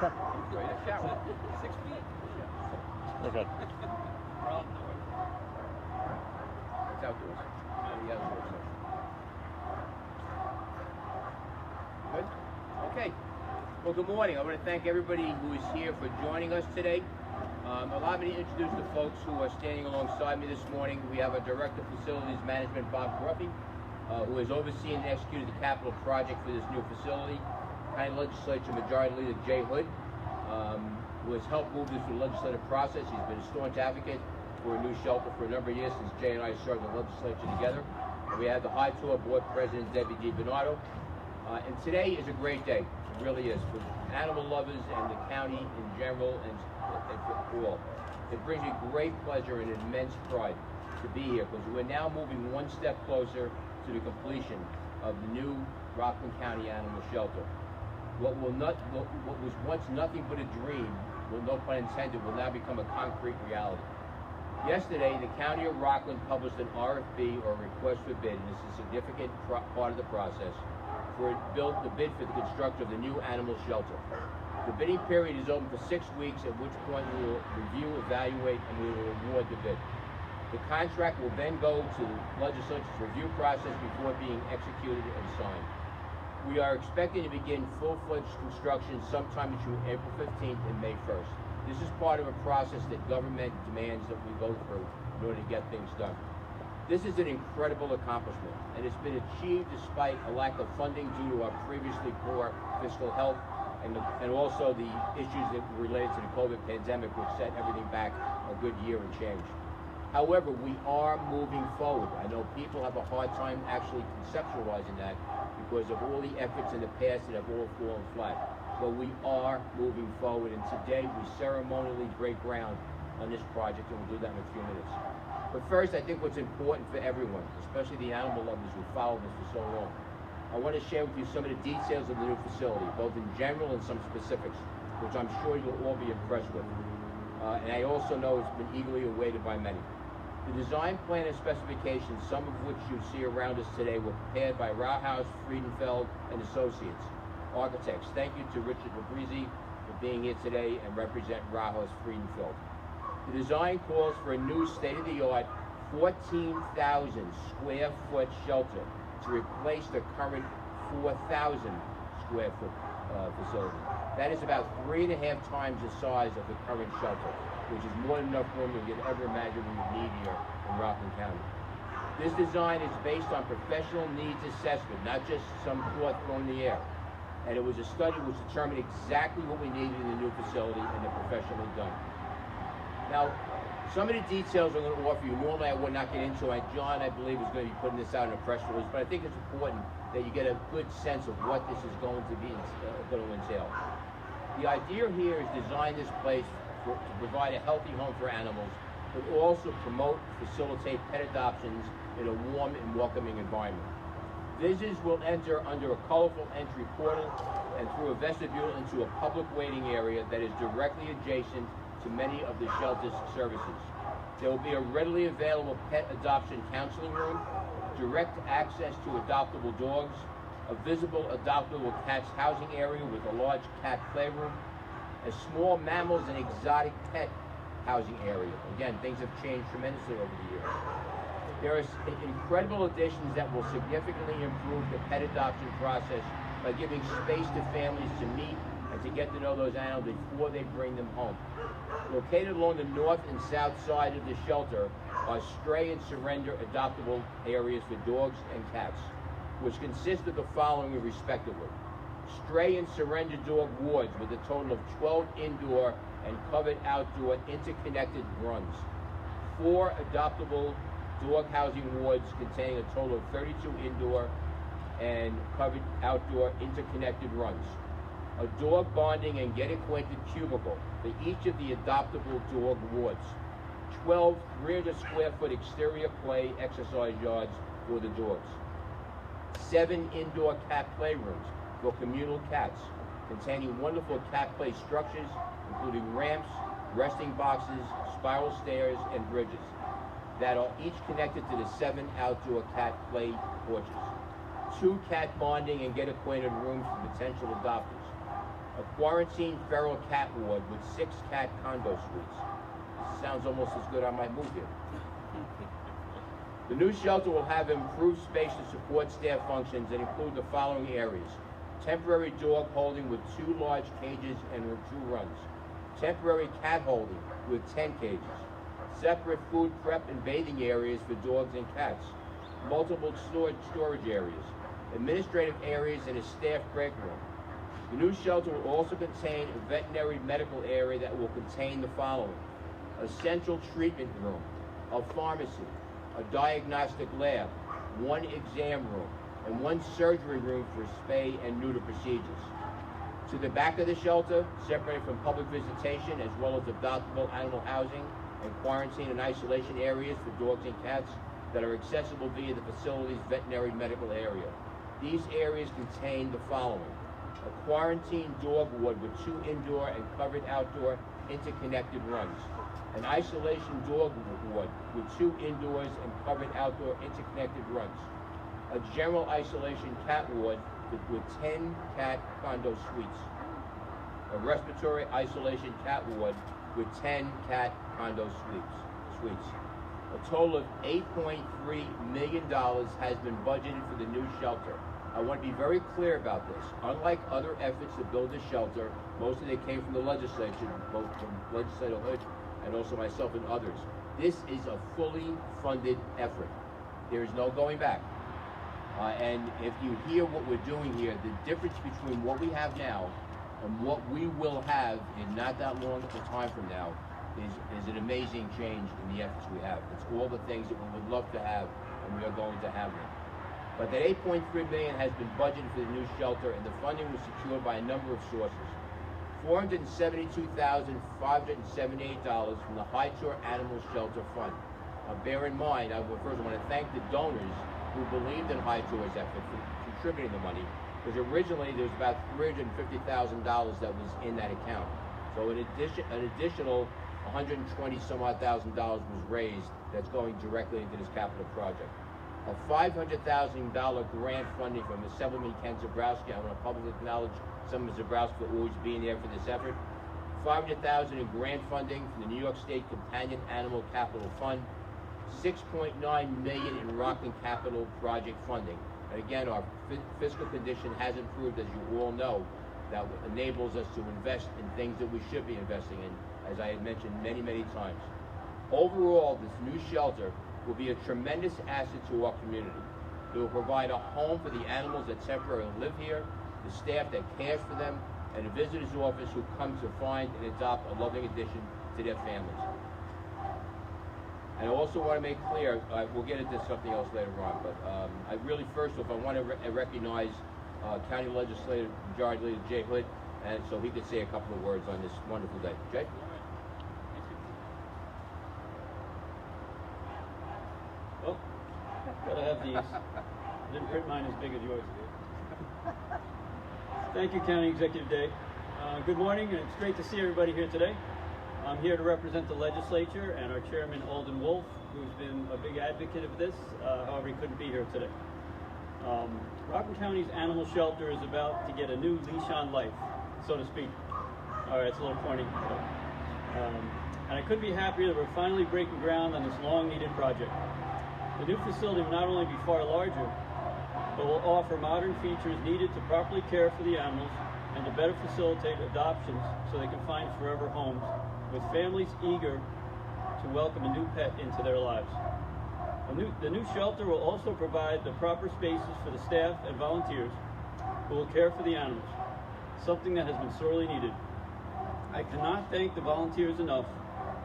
Okay. Enjoy the shower. 6 feet. Okay. It's outdoors. Good? Okay. Well, good morning. I want to thank everybody who is here for joining us today. Allow me to introduce the folks who are standing alongside me this morning. We have our Director of Facilities Management, Bob Gruffi, who has overseen and executed the capital project for this new facility. County Legislature Majority Leader Jay Hood, who has helped move this through the legislative process. He's been a staunch advocate for a new shelter for a number of years since Jay and I served the legislature together. And we have the High Tour Board President, Debbie DiBernardo. And today is a great day. It really is, for animal lovers and the county in general and for all. It brings me great pleasure and immense pride to be here because we're now moving one step closer to the completion of the new Rockland County Animal Shelter. What was once nothing but a dream, well, no pun intended, will now become a concrete reality. Yesterday, the County of Rockland published an RFP, or request for bid, and this is a significant part of the process, for the bid for the construction of the new animal shelter. The bidding period is open for 6 weeks, at which point we will review, evaluate, and we will award the bid. The contract will then go to the legislature's review process before being executed and signed. We are expecting to begin full-fledged construction sometime between April 15th and May 1st. This is part of a process that government demands that we go through in order to get things done. This is an incredible accomplishment, and it's been achieved despite a lack of funding due to our previously poor fiscal health and also the issues that were related to the COVID pandemic, which set everything back a good year and change. However, we are moving forward. I know people have a hard time actually conceptualizing that because of all the efforts in the past that have all fallen flat. But we are moving forward, and today we ceremonially break ground on this project, and we'll do that in a few minutes. But first, I think what's important for everyone, especially the animal lovers who followed this for so long, I want to share with you some of the details of the new facility, both in general and some specifics, which I'm sure you'll all be impressed with. And I also know it's been eagerly awaited by many. The design plan and specifications, some of which you see around us today, were prepared by Rauhaus, Friedenfeld, and Associates, architects. Thank you to Richard Labrizzi for being here today and represent Rauhaus Friedenfeld. The design calls for a new state-of-the-art 14,000 square foot shelter to replace the current 4,000 square foot facility. That is about 3.5 times the size of the current shelter, which is more than enough room than we could ever imagine we would need here in Rockland County. This design is based on professional needs assessment, not just some thought thrown in the air. And it was a study which determined exactly what we needed in the new facility, and they're professionally done. Now, some of the details I'm going to offer you, normally I would not get into. John, I believe, is going to be putting this out in a press release, but I think it's important that you get a good sense of what this is going to be going to entail. The idea here is design this place to provide a healthy home for animals, but also promote and facilitate pet adoptions in a warm and welcoming environment. Visitors will enter under a colorful entry portal and through a vestibule into a public waiting area that is directly adjacent to many of the shelter's services. There will be a readily available pet adoption counseling room, direct access to adoptable dogs, a visible adoptable cats housing area with a large cat playroom, a small mammals and exotic pet housing area. Again, things have changed tremendously over the years. There are incredible additions that will significantly improve the pet adoption process by giving space to families to meet and to get to know those animals before they bring them home. Located along the north and south side of the shelter are stray and surrender adoptable areas for dogs and cats, which consist of the following respectively. Stray and surrender dog wards with a total of 12 indoor and covered outdoor interconnected runs. 4 adoptable dog housing wards containing a total of 32 indoor and covered outdoor interconnected runs. A dog bonding and get acquainted cubicle for each of the adoptable dog wards. 12 300 square foot exterior play exercise yards for the dogs. 7 indoor cat playrooms for communal cats, containing wonderful cat play structures, including ramps, resting boxes, spiral stairs, and bridges that are each connected to the 7 outdoor cat play porches. 2 cat bonding and get acquainted rooms for potential adopters. A quarantine feral cat ward with 6 cat condo suites. Sounds almost as good I might move here. The new shelter will have improved space to support staff functions and include the following areas. Temporary dog holding with 2 large cages and 2 runs. Temporary cat holding with 10 cages. Separate food prep and bathing areas for dogs and cats. Multiple storage areas. Administrative areas and a staff break room. The new shelter will also contain a veterinary medical area that will contain the following. A central treatment room, a pharmacy, a diagnostic lab, 1 exam room, and 1 surgery room for spay and neuter procedures. To the back of the shelter, separated from public visitation, as well as adoptable animal housing and quarantine and isolation areas for dogs and cats that are accessible via the facility's veterinary medical area. These areas contain the following. A quarantine dog ward with 2 indoor and covered outdoor interconnected runs. An isolation dog ward with 2 indoors and covered outdoor interconnected runs. A general isolation cat ward with 10 cat condo suites. A respiratory isolation cat ward with 10 cat condo suites. A total of $8.3 million has been budgeted for the new shelter. I want to be very clear about this. Unlike other efforts to build a shelter, most of it came from the legislature, both from Legislator Hood and also myself and others. This is a fully funded effort. There is no going back. And if you hear what we're doing here, the difference between what we have now and what we will have in not that long of a time from now is an amazing change in the efforts we have. It's all the things that we would love to have, and we are going to have them. But that $8.3 million has been budgeted for the new shelter, and the funding was secured by a number of sources. $472,578 from the High Tour Animal Shelter Fund. Bear in mind, first I want to thank the donors who believed in High Tour's effort for contributing the money, because originally there was about $350,000 that was in that account. So an additional $120-some-odd-thousand was raised that's going directly into this capital project. A $500,000 grant funding from Assemblyman Ken Zabrowski. I want to publicly acknowledge Assemblyman Zabrowski for always being there for this effort. $500,000 in grant funding from the New York State Companion Animal Capital Fund. $6.9 million in Rockland Capital Project funding. And again, our fiscal condition has improved, as you all know. That enables us to invest in things that we should be investing in, as I had mentioned many, many times. Overall, this new shelter will be a tremendous asset to our community. It will provide a home for the animals that temporarily live here, the staff that cares for them, and a visitor's office who come to find and adopt a loving addition to their families. And I also want to make clear, we'll get into something else later on, but I really, first off, I want to recognize County Legislature Majority Leader Jay Hood, and so he could say a couple of words on this wonderful day. Jay? Well, gotta have these. I didn't print mine as big as yours did. Thank you, County Executive Day. Good morning, and it's great to see everybody here today. I'm here to represent the legislature and our chairman, Alden Wolf, who's been a big advocate of this. However, he couldn't be here today. Rockland County's animal shelter is about to get a new leash on life, so to speak. All right, it's a little corny. And I couldn't be happier that we're finally breaking ground on this long-needed project. The new facility will not only be far larger, but will offer modern features needed to properly care for the animals and to better facilitate adoptions so they can find forever homes, with families eager to welcome a new pet into their lives. The new shelter will also provide the proper spaces for the staff and volunteers who will care for the animals, something that has been sorely needed. I cannot thank the volunteers enough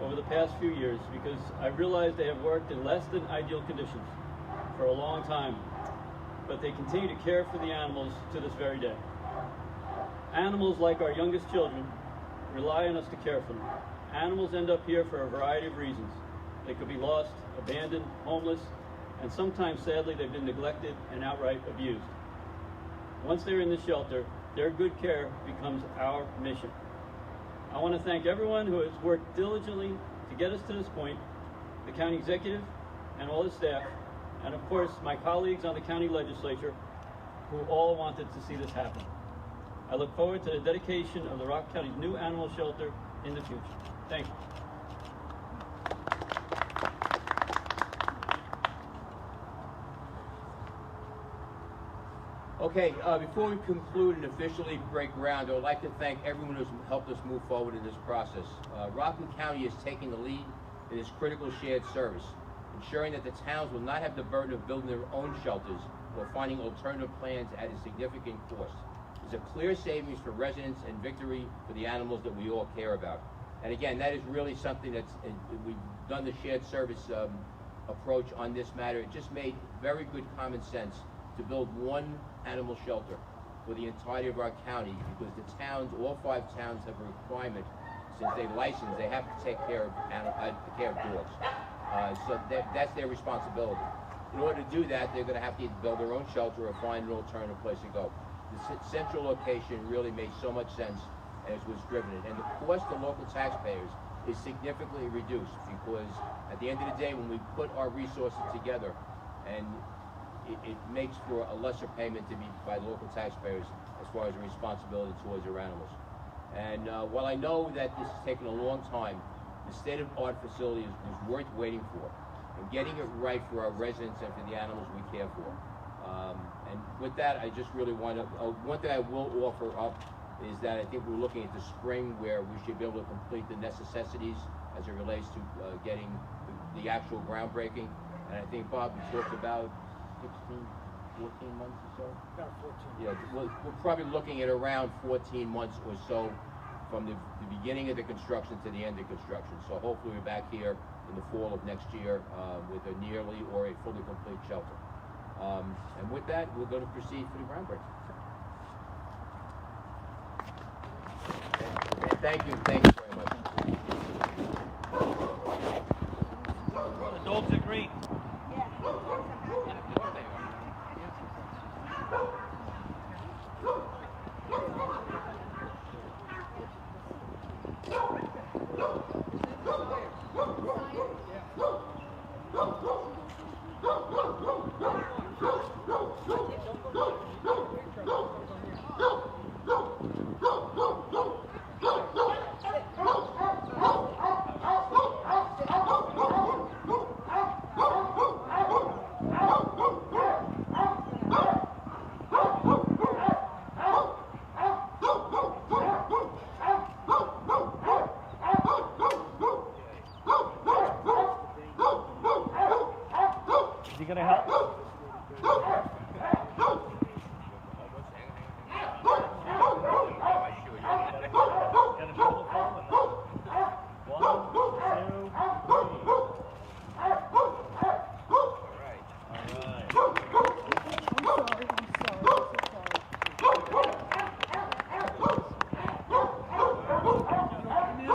over the past few years, because I realize they have worked in less than ideal conditions for a long time, but they continue to care for the animals to this very day. Animals, like our youngest children, rely on us to care for them. Animals end up here for a variety of reasons. They could be lost, abandoned, homeless, and sometimes, sadly, they've been neglected and outright abused. Once they're in the shelter, their good care becomes our mission. I want to thank everyone who has worked diligently to get us to this point, the county executive and all his staff, and of course my colleagues on the county legislature, who all wanted to see this happen. I look forward to the dedication of the Rock County's new animal shelter in the future. Thank you. Okay, before we conclude and officially break ground, I would like to thank everyone who's helped us move forward in this process. Rockland County is taking the lead in this critical shared service, ensuring that the towns will not have the burden of building their own shelters or finding alternative plans at a significant cost. There's a clear savings for residents and victory for the animals that we all care about. And again, that is really something that's, we've done the shared service approach on this matter. It just made very good common sense to build one animal shelter for the entirety of our county, because the towns, all 5 towns, have a requirement, since they license, they have to take care of dogs. So that's their responsibility. In order to do that, they're going to have to either build their own shelter or find an alternative place to go. The central location really made so much sense as was driven it, and the cost to local taxpayers is significantly reduced, because at the end of the day, when we put our resources together, and it makes for a lesser payment to be by local taxpayers as far as the responsibility towards their animals. And while I know that this has taken a long time, the state-of-the-art facility was worth waiting for, and getting it right for our residents and for the animals we care for. And with that, I just really want to, one thing I will offer up is that I think we're looking at the spring where we should be able to complete the necessities as it relates to getting the actual groundbreaking. And I think, Bob, we talked about 16, 14 months or so? About 14. Yeah, we're probably looking at around 14 months or so from the beginning of the construction to the end of construction. So hopefully we're back here in the fall of next year with a nearly or a fully complete shelter. And with that, we're going to proceed for the groundbreaking. Okay, thank you very much. The dogs are great.